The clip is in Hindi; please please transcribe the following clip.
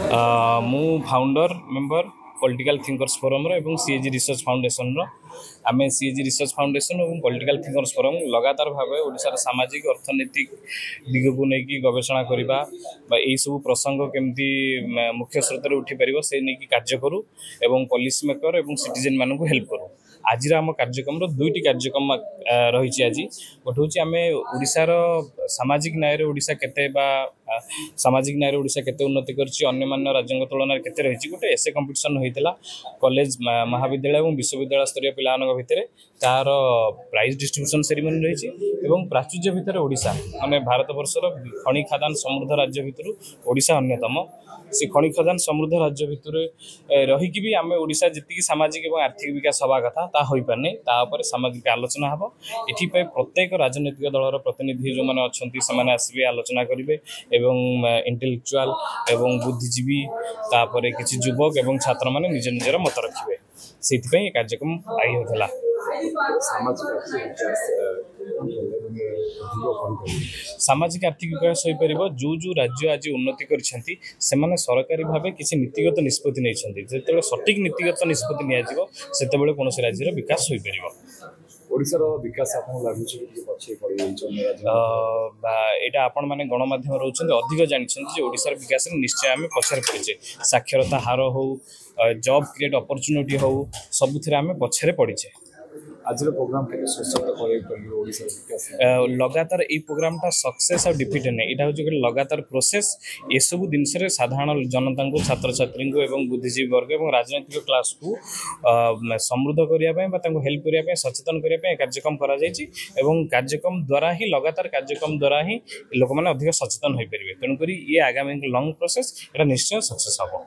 मु founder member political thinkers forum एवं सीएजी रिसर्च फाउंडेशन आम सीएजी रिसर्च फाउंडेशन और पॉलिटिकल थिंकर्स फोरम लगातार भाव ओडिशार सामाजिक अर्थनैतिक दिग को लेकिन गवेषणा करने यही सब प्रसंग केमती मुख्य स्रोत उठी पार से नहीं कार्य करूँ एवं पॉलिसी मेकर एवं सिटीजन मान हेल्प करूँ। आज आम कार्यक्रम दुईटी कार्यक्रम रही आज गोटे हूँ आम ओडिशार सामाजिक न्याय ओडिशा केते सामाजिक न्याय ओडिशा केते उन्नति करछि अन्य मान्य राज्यों तुलन में केते रही गोटे एसे कंपिटिशन होता कॉलेज महाविद्यालय और विश्वविद्यालय स्तरीय पिला भितर तार प्राइज डिस्ट्रीब्यूशन सेरेमनी रही प्राचुर्य भितर ओडिशा माने भारत वर्षर खनि खादान समृद्ध राज्य भितर ओडिशा अन्यतम से खनि खदान समृद्ध राज्य भितर रहीकि भी आम ओडिशा जी सामाजिक और आर्थिक विकास हवा कथा ता हो पारनी तापर सामाजिक आलोचना हम ये प्रत्येक राजनैतिक दलर प्रतिनिधि जो मैंने अच्छा से आसवे आलोचना करेंगे इंटेलेक्चुआल एवं बुद्धिजीवी तापर किसी युवक एवं छात्र मैंने निज निजर मत रखिए से कार्यक्रम आई होता। सामाजिक आर्थिक विकास हो पार जो जो राज्य आज उन्नति करछंती सेमाने सरकारी भाव किसी नीतिगत निष्पत्ति नहीं जो सठिक नीतिगत निष्पत्ति निबले कौन राज्यर विकास हो पार ओडिशार विकास यहाँ आपण मैंने गणमाध्यम रोचे अधिक जानते ओडिशार विकास निश्चय आम पछार पड़े साक्षरता हार हो जॉब क्रिएट अपॉर्चुनिटी हो सबुथ आम पछारे पड़े। आज प्रोग्राम लगातार ये प्रोग्रामटा सक्सेस और डिफिट नहीं यहाँ हूँ लगातार प्रोसेस ये सब जिनसे साधारण जनता को छात्र छात्री को बुद्धिजीवी वर्ग और राजनैतिक क्लास को समृद्ध करने हेल्प करने सचेतन करने कार्यक्रम कार्यक्रम द्वारा ही लगातार कार्यक्रम द्वारा ही लोक मैंने अधिक सचेतन हो पारे तेणुक ये आगामी लंग प्रोसेस यहाँ निश्चय सक्सेस हम।